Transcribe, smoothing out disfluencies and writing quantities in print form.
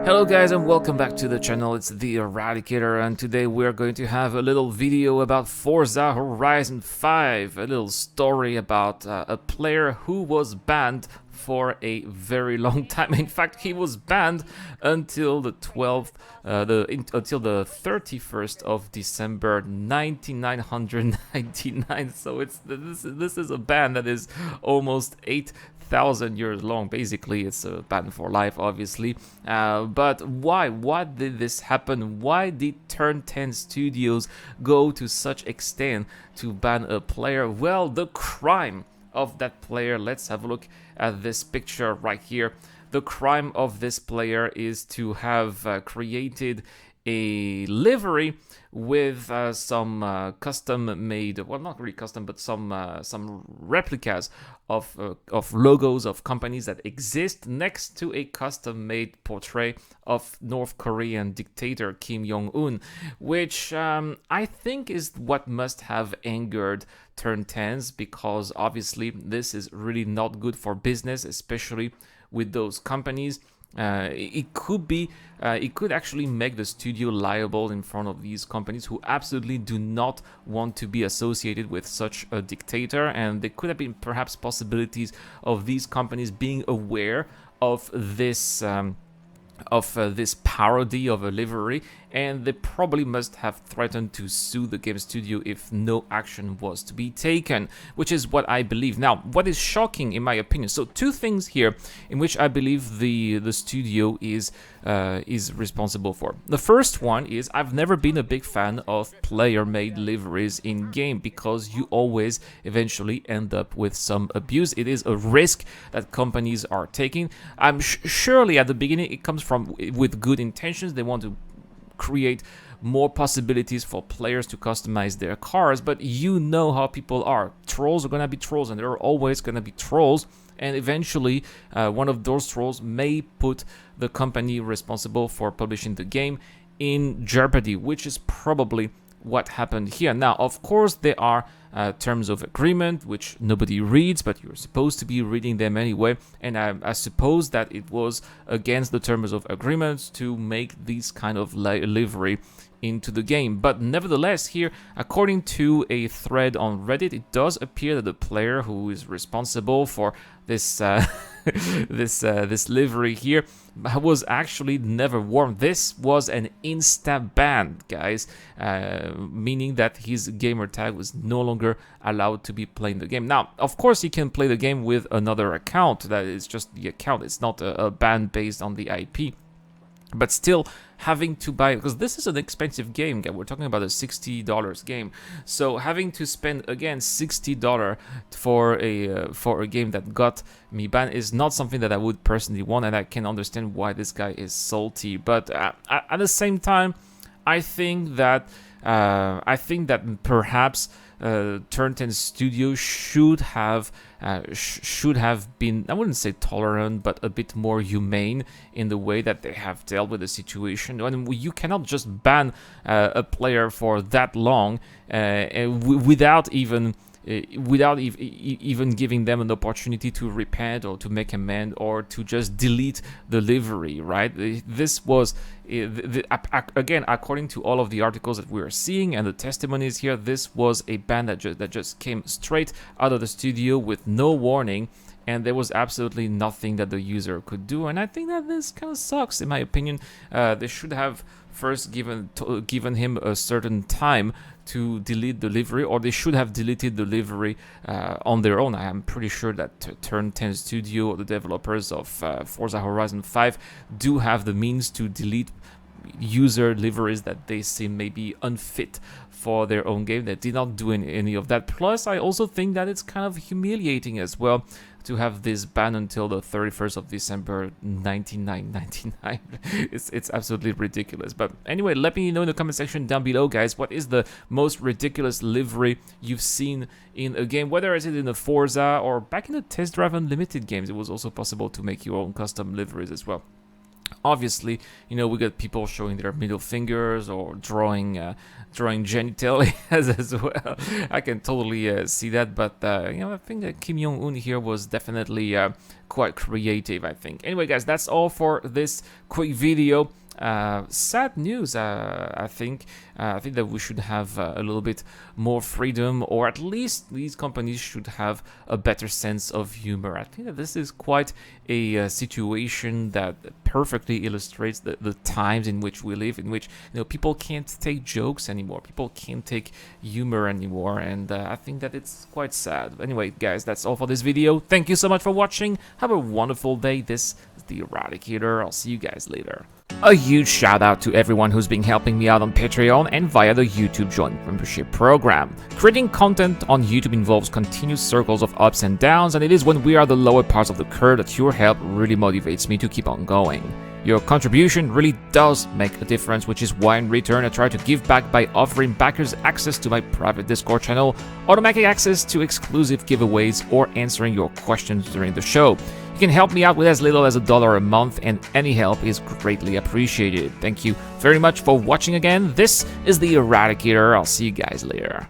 Hello guys and welcome back to the channel, it's the Eradicator, and today we're going to have a little video about Forza Horizon 5, a little story about a player who was banned for a very long time. In fact, he was banned until the 31st of December 1999. So this is a ban that is almost 8,000 years long. Basically, it's a ban for life, obviously. But why? What did this happen? Why did Turn 10 Studios go to such extent to ban a player? Well, the crime of that player, let's have a look at this picture right here. The crime of this player is to have created a livery with some custom made, well, not really custom, but some replicas of logos of companies that exist next to a custom made portrait of North Korean dictator Kim Jong-un, which I think is what must have angered Turn 10s, because obviously this is really not good for business, especially with those companies. It could actually make the studio liable in front of these companies who absolutely do not want to be associated with such a dictator, and there could have been perhaps possibilities of these companies being aware of this this parody of a livery, and they probably must have threatened to sue the game studio if no action was to be taken, which is what I believe. Now, what is shocking in my opinion, so two things here in which I believe the studio is responsible for. The first one is I've never been a big fan of player-made liveries in game, because you always eventually end up with some abuse. It is a risk that companies are taking. I'm surely at the beginning it comes from with good intentions. They want to create more possibilities for players to customize their cars, but you know how people are. Trolls are gonna be trolls, and there are always gonna be trolls, and eventually one of those trolls may put the company responsible for publishing the game in jeopardy, which is probably what happened here. Now, of course, there are terms of agreement which nobody reads, but you're supposed to be reading them anyway, and I suppose that it was against the terms of agreement to make this kind of livery into the game. But nevertheless, here, according to a thread on Reddit, it does appear that the player who is responsible for this this livery here was actually never worn. This was an insta ban, guys, meaning that his gamer tag was no longer allowed to be playing the game. Now, of course, he can play the game with another account. That is just the account. It's not a ban based on the IP. But still, having to buy, because this is an expensive game, we're talking about a $60 game, so having to spend again $60 for a game that got me banned is not something that I would personally want, and I can understand why this guy is salty. But at the same time, I think that perhaps Turn 10 Studio should have been, I wouldn't say tolerant, but a bit more humane in the way that they have dealt with the situation. And you cannot just ban a player for that long without even giving them an opportunity to repent or to make amend or to just delete the livery, right? This was, again, according to all of the articles that we are seeing and the testimonies here, this was a ban that just came straight out of the studio with no warning, and there was absolutely nothing that the user could do. And I think that this kind of sucks, in my opinion. They should have first given him a certain time to delete the livery, or they should have deleted the livery on their own. I am pretty sure that Turn 10 Studio, or the developers of Forza Horizon 5, do have the means to delete user liveries that they seem maybe unfit for their own game. They did not do any of that. Plus, I also think that it's kind of humiliating as well to have this ban until the 31st of December 1999. It's absolutely ridiculous. But anyway, let me know in the comment section down below, guys, what is the most ridiculous livery you've seen in a game, whether it's in the Forza or back in the Test Drive Unlimited games. It was also possible to make your own custom liveries as well. Obviously, we got people showing their middle fingers or drawing genitalia as well. I can totally see that, but I think that Kim Jong Un here was definitely quite creative, I think. Anyway, guys, that's all for this quick video. Sad news, I think. I think that we should have a little bit more freedom, or at least these companies should have a better sense of humor. I think that this is quite a situation that perfectly illustrates the times in which we live, in which people can't take jokes anymore, people can't take humor anymore, and I think that it's quite sad. Anyway, guys, that's all for this video. Thank you so much for watching. Have a wonderful day. This is the Eradicator. I'll see you guys later. A huge shout out to everyone who's been helping me out on Patreon and via the YouTube Joint Membership program. Creating content on YouTube involves continuous circles of ups and downs, and it is when we are the lower parts of the curve that your help really motivates me to keep on going. Your contribution really does make a difference, which is why in return I try to give back by offering backers access to my private Discord channel, automatic access to exclusive giveaways, or answering your questions during the show. You can help me out with as little as $1 a month, and any help is greatly appreciated. Thank you very much for watching again. This is the Eradicator. I'll see you guys later.